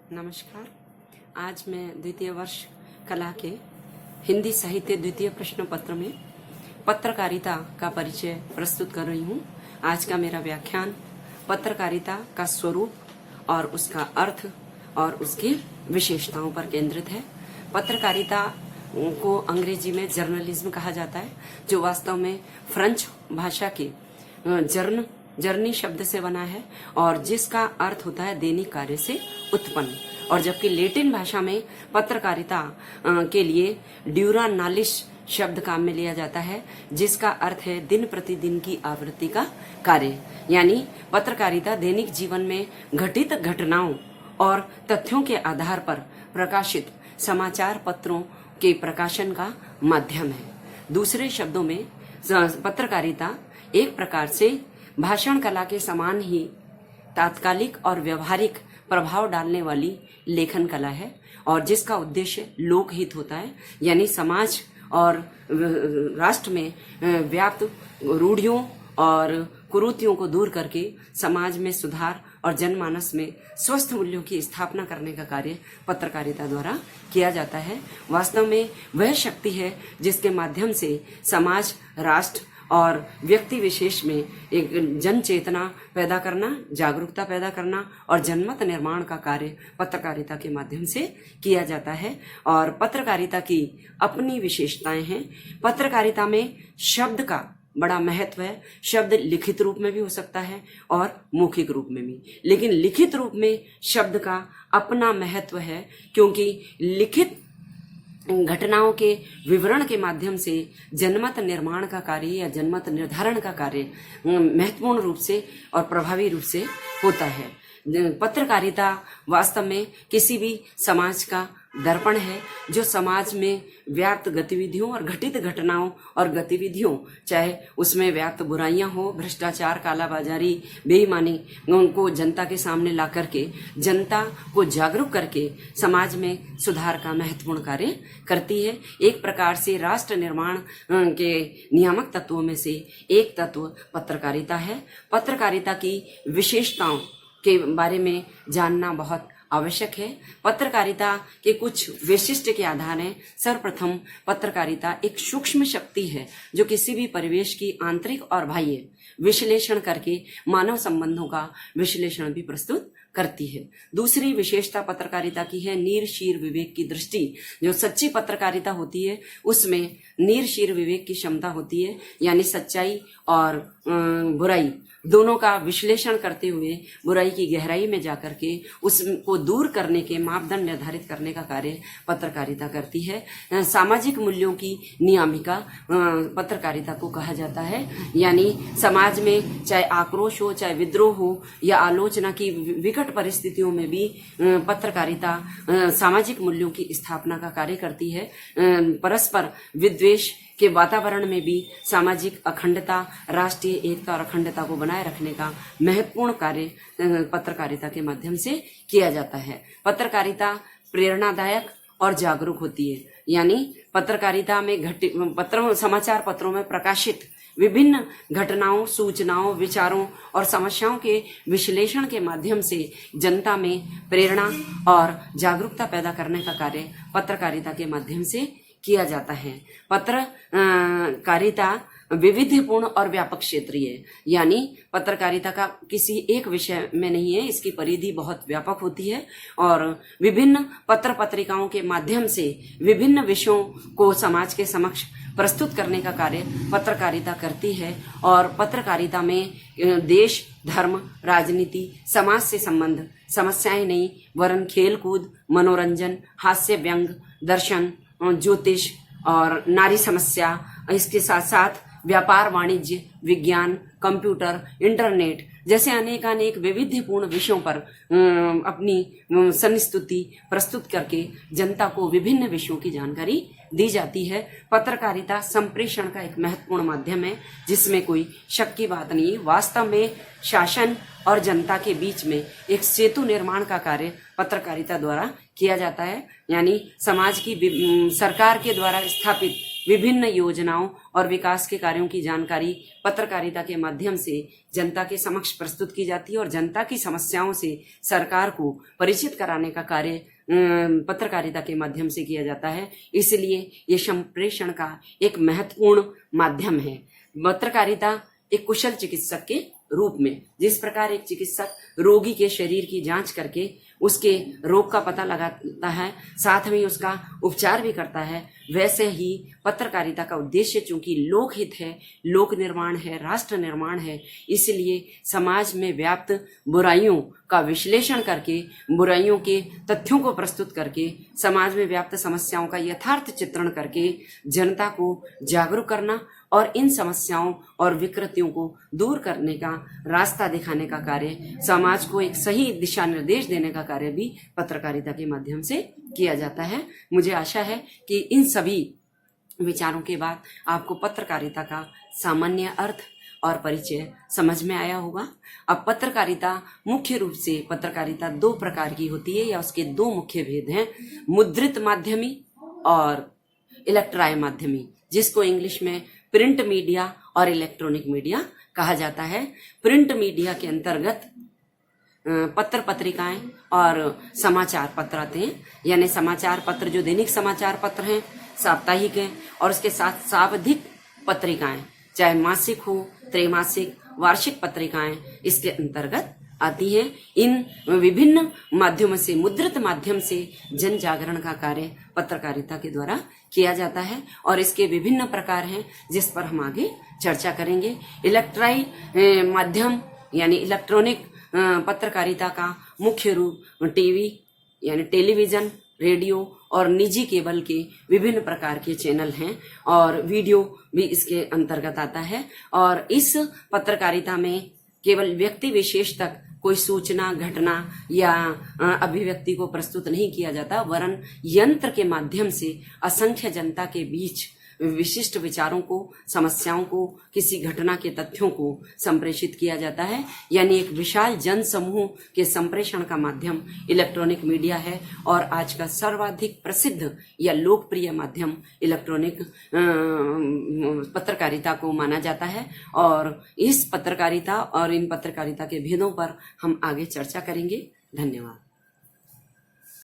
नमस्कार। आज मैं द्वितीय वर्ष कला के हिंदी साहित्य द्वितीय प्रश्न पत्र में पत्रकारिता का परिचय प्रस्तुत कर रही हूँ। आज का मेरा व्याख्यान पत्रकारिता का स्वरूप और उसका अर्थ और उसकी विशेषताओं पर केंद्रित है। पत्रकारिता को अंग्रेजी में जर्नलिज्म कहा जाता है, जो वास्तव में फ्रेंच भाषा के जर्नी शब्द से बना है और जिसका अर्थ होता है दैनिक कार्य से उत्पन्न। और जबकि लैटिन भाषा में पत्रकारिता के लिए ड्यूरा नालिस शब्द काम में लिया जाता है, जिसका अर्थ है दिन प्रतिदिन की आवृत्ति का कार्य। यानी पत्रकारिता दैनिक जीवन में घटित घटनाओं और तथ्यों के आधार पर प्रकाशित समाचार पत्रों के प्रकाशन का माध्यम है। दूसरे शब्दों में पत्रकारिता एक प्रकार से भाषण कला के समान ही तात्कालिक और व्यवहारिक प्रभाव डालने वाली लेखन कला है और जिसका उद्देश्य लोकहित होता है, यानी समाज और राष्ट्र में व्याप्त रूढ़ियों और कुरीतियों को दूर करके समाज में सुधार और जनमानस में स्वस्थ मूल्यों की स्थापना करने का कार्य पत्रकारिता द्वारा किया जाता है। वास्तव में वह शक्ति है जिसके माध्यम से समाज, राष्ट्र और व्यक्ति विशेष में एक जन चेतना पैदा करना, जागरूकता पैदा करना और जनमत निर्माण का कार्य पत्रकारिता के माध्यम से किया जाता है। और पत्रकारिता की अपनी विशेषताएं हैं। पत्रकारिता में शब्द का बड़ा महत्व है। शब्द लिखित रूप में भी हो सकता है और मौखिक रूप में भी, लेकिन लिखित रूप में शब्द का अपना महत्व है, क्योंकि लिखित घटनाओं के विवरण के माध्यम से जनमत निर्माण का कार्य या जनमत निर्धारण का कार्य महत्वपूर्ण रूप से और प्रभावी रूप से होता है। पत्रकारिता वास्तव में किसी भी समाज का दर्पण है, जो समाज में व्याप्त गतिविधियों और घटित घटनाओं और गतिविधियों, चाहे उसमें व्याप्त बुराइयां हो, भ्रष्टाचार, कालाबाजारी, बेईमानी, उनको जनता के सामने ला करके जनता को जागरूक करके समाज में सुधार का महत्वपूर्ण कार्य करती है। एक प्रकार से राष्ट्र निर्माण के नियामक तत्वों में से एक तत्व पत्रकारिता है। पत्रकारिता की विशेषताओं के बारे में जानना बहुत आवश्यक है। पत्रकारिता के कुछ विशिष्ट के आधार हैं। सर्वप्रथम, पत्रकारिता एक सूक्ष्म शक्ति है जो किसी भी परिवेश की आंतरिक और बाह्य विश्लेषण करके मानव संबंधों का विश्लेषण भी प्रस्तुत करती है। दूसरी विशेषता पत्रकारिता की है नीर शीर विवेक की दृष्टि। जो सच्ची पत्रकारिता होती है उसमें नीर शीर विवेक की क्षमता होती है, यानी सच्चाई और बुराई दोनों का विश्लेषण करते हुए बुराई की गहराई में जाकर के उसको दूर करने के मापदंड निर्धारित करने का कार्य पत्रकारिता करती है। सामाजिक मूल्यों की नियामिका पत्रकारिता को कहा जाता है, यानी समाज में चाहे आक्रोश हो, चाहे विद्रोह हो या आलोचना की विकट परिस्थितियों में भी पत्रकारिता सामाजिक मूल्यों की स्थापना का कार्य करती है। परस्पर विद्वेष के वातावरण में भी सामाजिक अखंडता, राष्ट्रीय एकता और अखंडता को बनाए रखने का महत्वपूर्ण कार्य पत्रकारिता के माध्यम से किया जाता है। पत्रकारिता प्रेरणादायक और जागरूक होती है, यानी पत्रकारिता में समाचार पत्रों में प्रकाशित विभिन्न घटनाओं, सूचनाओं, विचारों और समस्याओं के विश्लेषण के माध्यम से जनता में प्रेरणा और जागरूकता पैदा करने का कार्य पत्रकारिता के माध्यम से किया जाता है। पत्रकारिता विविधपूर्ण और व्यापक क्षेत्रीय, यानी पत्रकारिता का किसी एक विषय में नहीं है, इसकी परिधि बहुत व्यापक होती है और विभिन्न पत्र पत्रिकाओं के माध्यम से विभिन्न विषयों को समाज के समक्ष प्रस्तुत करने का कार्य पत्रकारिता करती है। और पत्रकारिता में देश, धर्म, राजनीति, समाज से संबंध समस्याएं नहीं, वरन खेल कूद, मनोरंजन, हास्य, व्यंग, दर्शन, ज्योतिष और नारी समस्या, इसके साथ साथ व्यापार, वाणिज्य, विज्ञान, कंप्यूटर, इंटरनेट जैसे अनेक वैविध्यपूर्ण विषयों पर अपनी संस्तुति प्रस्तुत करके जनता को विभिन्न विषयों की जानकारी दी जाती है। पत्रकारिता संप्रेषण का एक महत्वपूर्ण माध्यम है, जिसमें कोई शक की बात नहीं है। वास्तव में शासन और जनता के बीच में एक सेतु निर्माण का कार्य पत्रकारिता द्वारा किया जाता है, यानी समाज की सरकार के द्वारा स्थापित विभिन्न योजनाओं और विकास के कार्यों की जानकारी पत्रकारिता के माध्यम से जनता के समक्ष प्रस्तुत की जाती है और जनता की समस्याओं से सरकार को परिचित कराने का कार्य पत्रकारिता के माध्यम से किया जाता है। इसलिए ये संप्रेषण का एक महत्वपूर्ण माध्यम है। पत्रकारिता एक कुशल चिकित्सक के रूप में, जिस प्रकार एक चिकित्सक रोगी के शरीर की जांच करके उसके रोग का पता लगाता है, साथ में उसका उपचार भी करता है, वैसे ही पत्रकारिता का उद्देश्य चूंकि लोकहित है, लोक निर्माण है, राष्ट्र निर्माण है, इसलिए समाज में व्याप्त बुराइयों का विश्लेषण करके, बुराइयों के तथ्यों को प्रस्तुत करके, समाज में व्याप्त समस्याओं का यथार्थ चित्रण करके जनता को जागरूक करना और इन समस्याओं और विकृतियों को दूर करने का रास्ता दिखाने का कार्य, समाज को एक सही दिशा निर्देश देने का कार्य भी पत्रकारिता के माध्यम से किया जाता है। मुझे आशा है कि इन सभी विचारों के बाद आपको पत्रकारिता का सामान्य अर्थ और परिचय समझ में आया होगा। अब पत्रकारिता मुख्य रूप से पत्रकारिता दो प्रकार की होती है या उसके दो मुख्य भेद हैं, मुद्रित माध्यमी और इलेक्ट्रॉनिक माध्यमी, जिसको इंग्लिश में प्रिंट मीडिया और इलेक्ट्रॉनिक मीडिया कहा जाता है। प्रिंट मीडिया के अंतर्गत पत्र पत्रिकाएं और समाचार पत्र आते हैं, यानी समाचार पत्र जो दैनिक समाचार पत्र हैं, साप्ताहिक हैं, और उसके साथ साप्ताहिक पत्रिकाएं, चाहे मासिक हो, त्रैमासिक, वार्षिक पत्रिकाएं इसके अंतर्गत आती हैं। इन विभिन्न माध्यमों से, मुद्रित माध्यम से जन जागरण का कार्य पत्रकारिता के द्वारा किया जाता है और इसके विभिन्न प्रकार हैं जिस पर हम आगे चर्चा करेंगे। इलेक्ट्रॉनिक माध्यम यानी इलेक्ट्रॉनिक पत्रकारिता का मुख्य रूप टीवी यानी टेलीविजन, रेडियो और निजी केबल के विभिन्न प्रकार के चैनल हैं और वीडियो भी इसके अंतर्गत आता है। और इस पत्रकारिता में केवल व्यक्ति विशेष तक कोई सूचना, घटना या अभिव्यक्ति को प्रस्तुत नहीं किया जाता, वरन यंत्र के माध्यम से असंख्य जनता के बीच विशिष्ट विचारों को, समस्याओं को, किसी घटना के तथ्यों को संप्रेषित किया जाता है। यानी एक विशाल जन समूह के संप्रेषण का माध्यम इलेक्ट्रॉनिक मीडिया है और आज का सर्वाधिक प्रसिद्ध या लोकप्रिय माध्यम इलेक्ट्रॉनिक पत्रकारिता को माना जाता है। और इस पत्रकारिता और इन पत्रकारिता के भेदों पर हम आगे चर्चा करेंगे। धन्यवाद।